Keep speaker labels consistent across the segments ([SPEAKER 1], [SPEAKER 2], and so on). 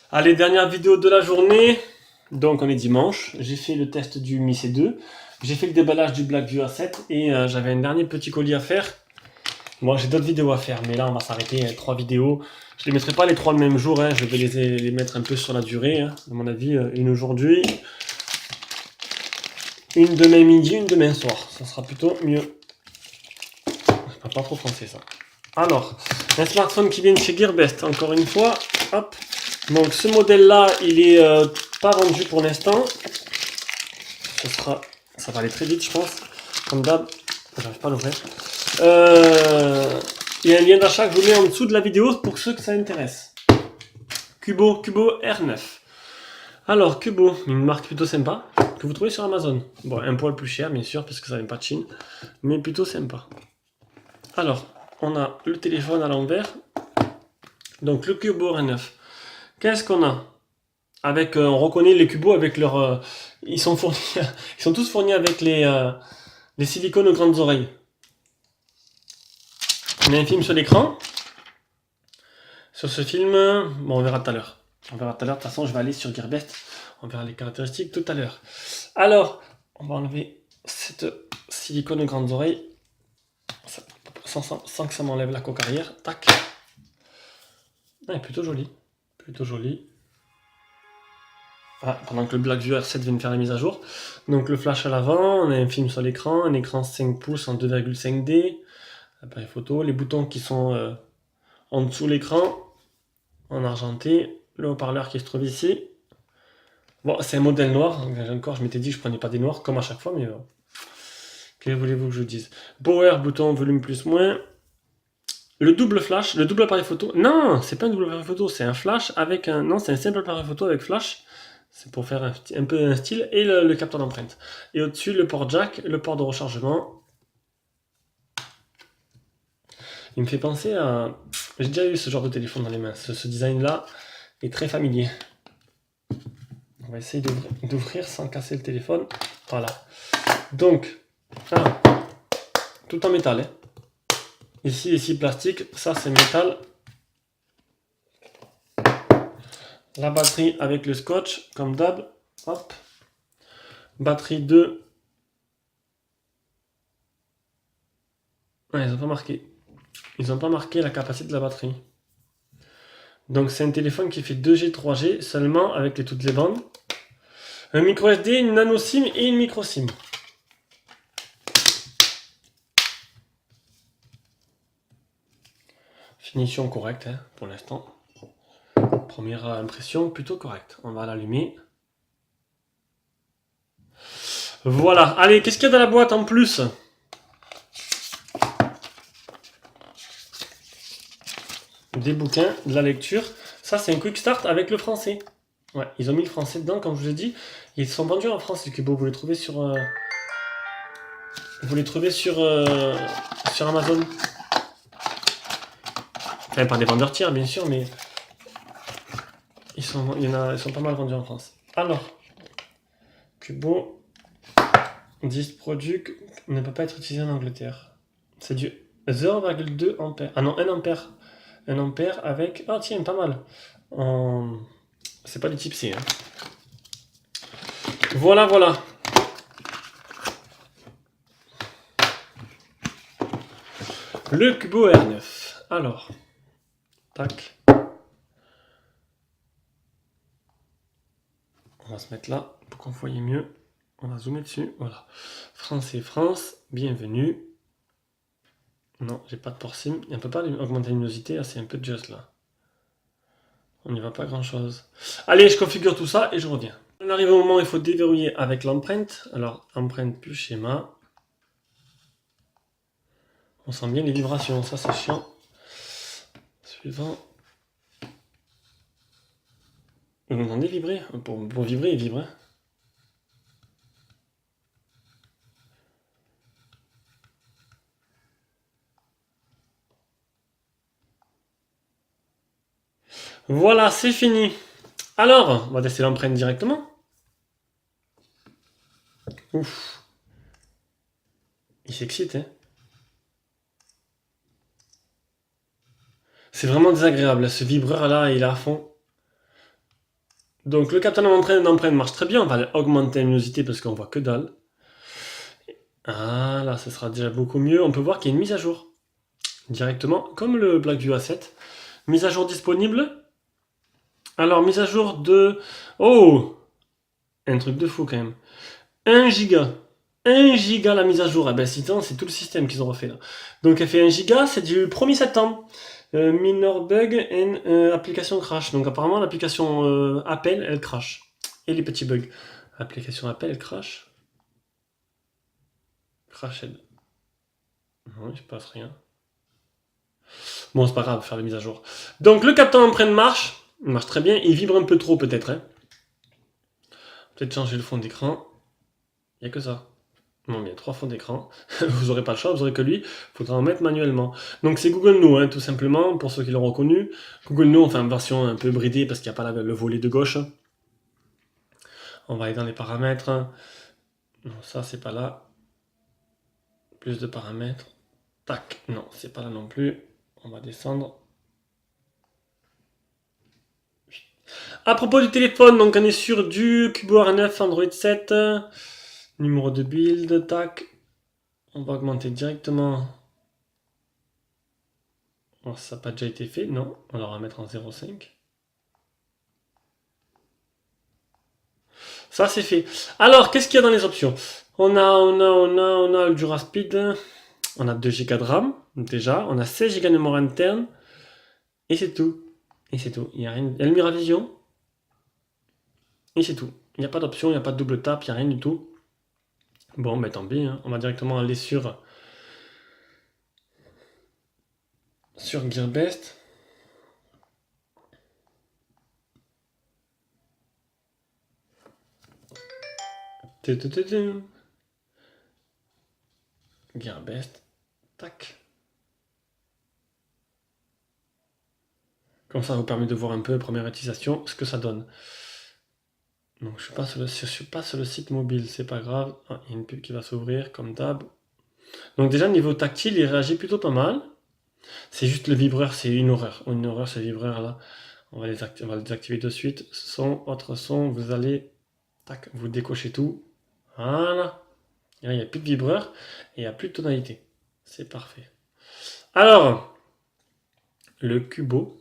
[SPEAKER 1] Allez, dernière vidéo de la journée. Donc on est dimanche. J'ai fait le test du Mi C2. J'ai fait le déballage du Blackview A7 et j'avais un dernier petit colis à faire. Moi j'ai d'autres vidéos à faire, mais là on va s'arrêter. 3 vidéos. Je les mettrai pas les 3 le même jour. Je vais les mettre un peu sur la durée. À mon avis, une aujourd'hui, une demain midi, une demain soir. Ça sera plutôt mieux. Pas trop français ça. Alors, un smartphone qui vient de chez Gearbest, encore une fois. Hop. Donc ce modèle-là, il est pas vendu pour l'instant. Ça va aller très vite, je pense. Comme d'hab, j'arrive pas à l'ouvrir. Il y a un lien d'achat que je vous mets en dessous de la vidéo pour ceux que ça intéresse. Cubo R9. Alors Cubo, une marque plutôt sympa que vous trouvez sur Amazon. Bon, un poil plus cher bien sûr parce que ça vient pas de Chine, mais plutôt sympa. Alors, on a le téléphone à l'envers. Donc le Cubo R9. Qu'est-ce qu'on a? Avec, on reconnaît les Cubos avec leur, ils sont fournis, ils sont tous fournis avec les silicones aux grandes oreilles. On a un film sur l'écran. Sur ce film, bon, on verra tout à l'heure. On verra tout à l'heure. De toute façon, je vais aller sur Gearbest. On verra les caractéristiques tout à l'heure. Alors, on va enlever cette silicone aux grandes oreilles sans que ça m'enlève la coque arrière. Tac. Ah, plutôt joli. Plutôt joli. Ah, pendant que le Blackview R7 vient de faire la mise à jour. Donc le flash à l'avant, on a un film sur l'écran, un écran 5 pouces en 2,5D, appareil photo, les boutons qui sont en dessous de l'écran, en argenté, le haut-parleur qui se trouve ici. Bon, c'est un modèle noir, encore je m'étais dit que je prenais pas des noirs comme à chaque fois, mais que voulez-vous que je vous dise? Power, bouton, volume plus moins. Le double flash, le double appareil photo. Non, c'est pas un double appareil photo, c'est un flash avec un. Non, c'est un simple appareil photo avec flash. C'est pour faire un peu un style. Et le capteur d'empreinte. Et au-dessus, le port jack, le port de rechargement. Il me fait penser à. J'ai déjà eu ce genre de téléphone dans les mains. Ce design-là est très familier. On va essayer d'ouvrir sans casser le téléphone. Voilà. Donc, tout en métal. Ici, plastique. Ça, c'est métal. La batterie avec le scotch, comme d'hab. Hop. Batterie 2. Ouais, ils n'ont pas marqué. Ils n'ont pas marqué la capacité de la batterie. Donc c'est un téléphone qui fait 2G, 3G seulement avec toutes les bandes. Un micro SD, une nano SIM et une micro SIM. Finition correcte pour l'instant. Première impression plutôt correcte. On va l'allumer. Voilà. Allez, qu'est-ce qu'il y a dans la boîte en plus? Des bouquins, de la lecture. Ça, c'est un quick start avec le français. Ouais, ils ont mis le français dedans, comme je vous ai dit. Ils sont vendus en France, les Cubo. Vous les trouvez sur, sur Amazon. Enfin, pas des vendeurs tiers, bien sûr, mais ils sont pas mal vendus en France. Alors, Cubo, 10 produits ne peut pas être utilisé en Angleterre. C'est du 0,2 ampères. Ah non, 1 ampère. 1 ampère avec. Ah tiens, pas mal. C'est pas du type C. Voilà, voilà. Le Cubo R9. Alors, tac. On va se mettre là pour qu'on voie mieux. On va zoomer dessus. Voilà. France et France, bienvenue. Non, j'ai pas de port SIM. On peut pas augmenter la luminosité. C'est un peu juste là. On n'y va pas grand chose. Allez, je configure tout ça et je reviens. On arrive au moment où il faut déverrouiller avec l'empreinte. Alors, empreinte plus schéma. On sent bien les vibrations, ça c'est chiant. Suivant. Vous entendez vibrer? Pour vibrer, il vibre. Voilà, c'est fini. Alors, on va tester l'empreinte directement. Ouf. Il s'excite, hein. C'est vraiment désagréable. Ce vibreur là, il est à fond. Donc le capteur d'empreinte marche très bien. On va augmenter la luminosité parce qu'on voit que dalle. Ah là, ce sera déjà beaucoup mieux. On peut voir qu'il y a une mise à jour. Directement, comme le Blackview A7. Mise à jour disponible. Alors, mise à jour de... Oh! Un truc de fou quand même. 1 giga. 1 giga la mise à jour. Ah ben, c'est tout le système qu'ils ont refait là. Donc, elle fait 1 giga, c'est du 1er septembre. Minor bug and application crash. Donc, apparemment, l'application Apple, elle crash. Et les petits bugs. Application Apple, elle crash. Crashed. Non, il se passe rien. Bon, c'est pas grave, faire la mise à jour. Donc, le capteur d'empreinte marche. Il marche très bien. Il vibre un peu trop, peut-être. Hein. Peut-être changer le fond d'écran. Il n'y a que ça. Non, il y a 3 fonds d'écran. Vous n'aurez pas le choix, vous n'aurez que lui. Il faudra en mettre manuellement. Donc, c'est Google Now, hein, tout simplement, pour ceux qui l'auront reconnu. Google Now, enfin, version un peu bridée parce qu'il n'y a pas le volet de gauche. On va aller dans les paramètres. Non, ça, c'est pas là. Plus de paramètres. Tac. Non, c'est pas là non plus. On va descendre. À propos du téléphone, donc on est sur du Cubo R9 Android 7. Numéro de build, tac. On va augmenter directement. Oh, ça n'a pas déjà été fait, non. On va mettre en 0,5. Ça c'est fait. Alors, qu'est-ce qu'il y a dans les options? On a le DuraSpeed. On a 2 Go de RAM, déjà. On a 16 Go de mémoire interne. Et c'est tout. Et c'est tout. Il y a rien. Il y a le Miravision. Et c'est tout. Il n'y a pas d'option, il n'y a pas de double tap, il n'y a rien du tout. Bon, ben tant pis. Hein. On va directement aller sur Gearbest. Gearbest. Tac. Comme ça, vous permet de voir un peu, première utilisation, ce que ça donne. Donc, je suis pas sur le site mobile, c'est pas grave. Ah, il y a une pub qui va s'ouvrir, comme d'hab. Donc, déjà, niveau tactile, il réagit plutôt pas mal. C'est juste le vibreur, c'est une horreur. Une horreur, ce vibreur-là. On va le désactiver de suite. Son, autre son, vous allez... Tac, vous décochez tout. Voilà. Là, il n'y a plus de vibreur et il n'y a plus de tonalité. C'est parfait. Alors, le Cubo.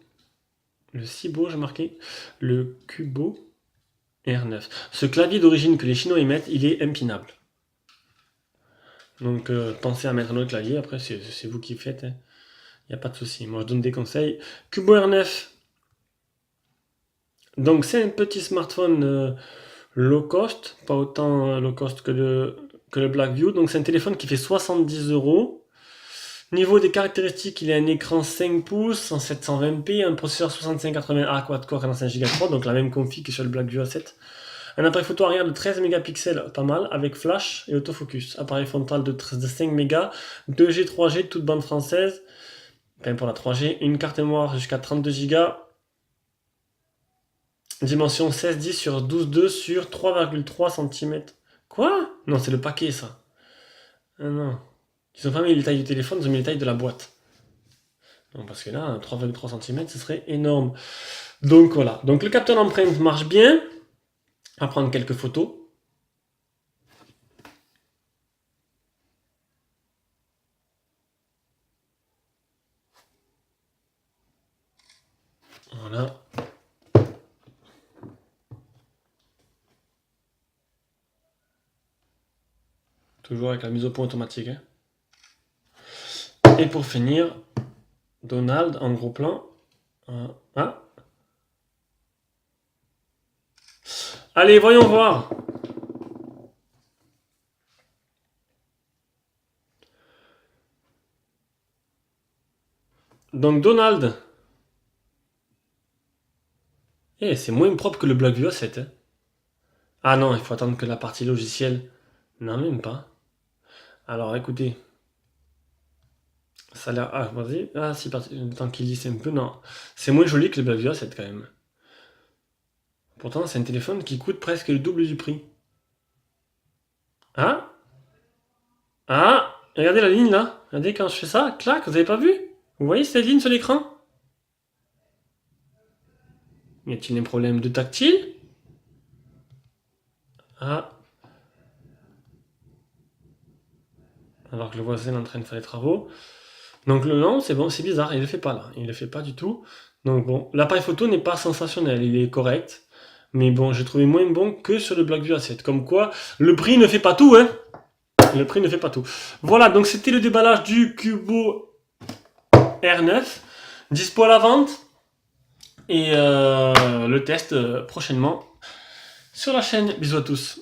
[SPEAKER 1] Le Cibo, j'ai marqué. Le Cubo R9. Ce clavier d'origine que les Chinois émettent, il est impinable. Donc, pensez à mettre un autre clavier. Après, c'est vous qui faites. Il n'y a pas de souci. Moi, je donne des conseils. Cubo R9. Donc, c'est un petit smartphone low cost. Pas autant low cost que le Blackview. Donc, c'est un téléphone qui fait 70 euros. Niveau des caractéristiques, il a un écran 5 pouces en 720p, un processeur 6580A quad-core 45 Go de RAM, donc la même config que sur le Blackview A7. Un appareil photo arrière de 13 mégapixels, pas mal, avec flash et autofocus. Appareil frontal de 5 mégas, 2G, 3G, toute bande française. Enfin pour la 3G, une carte mémoire jusqu'à 32 Go. Dimension 16:10 sur 12:2 sur 3,3 cm. Quoi? Non, c'est le paquet ça. Ah non. Ils ont pas mis les tailles du téléphone, ils ont mis les tailles de la boîte. Non, parce que là, 3,3 cm, ce serait énorme. Donc voilà. Donc le capteur d'empreinte marche bien. On va prendre quelques photos. Voilà. Toujours avec la mise au point automatique. Hein. Et pour finir, Donald en gros plan. Ah. Allez, voyons voir. Donc Donald. C'est moins propre que le Blackview A7. Hein. Ah non, il faut attendre que la partie logicielle. Non, même pas. Alors écoutez. Ça a l'air... Ah, vas-y. Ah, si, tant qu'il lisse un peu, non. C'est moins joli que le Blackview A7 quand même. Pourtant, c'est un téléphone qui coûte presque le double du prix. Ah? Ah? Regardez la ligne là. Regardez quand je fais ça, clac, vous avez pas vu? Vous voyez cette ligne sur l'écran? Y a-t-il un problème de tactile? Ah. Alors que le voisin est en train de faire les travaux. Donc le non, c'est bon, c'est bizarre, il le fait pas là, il le fait pas du tout. Donc bon, l'appareil photo n'est pas sensationnel, il est correct. Mais bon, j'ai trouvé moins bon que sur le Blackview A7. Comme quoi, le prix ne fait pas tout, hein. Le prix ne fait pas tout. Voilà, donc c'était le déballage du Cubo R9. Dispo à la vente. Et le test prochainement sur la chaîne. Bisous à tous.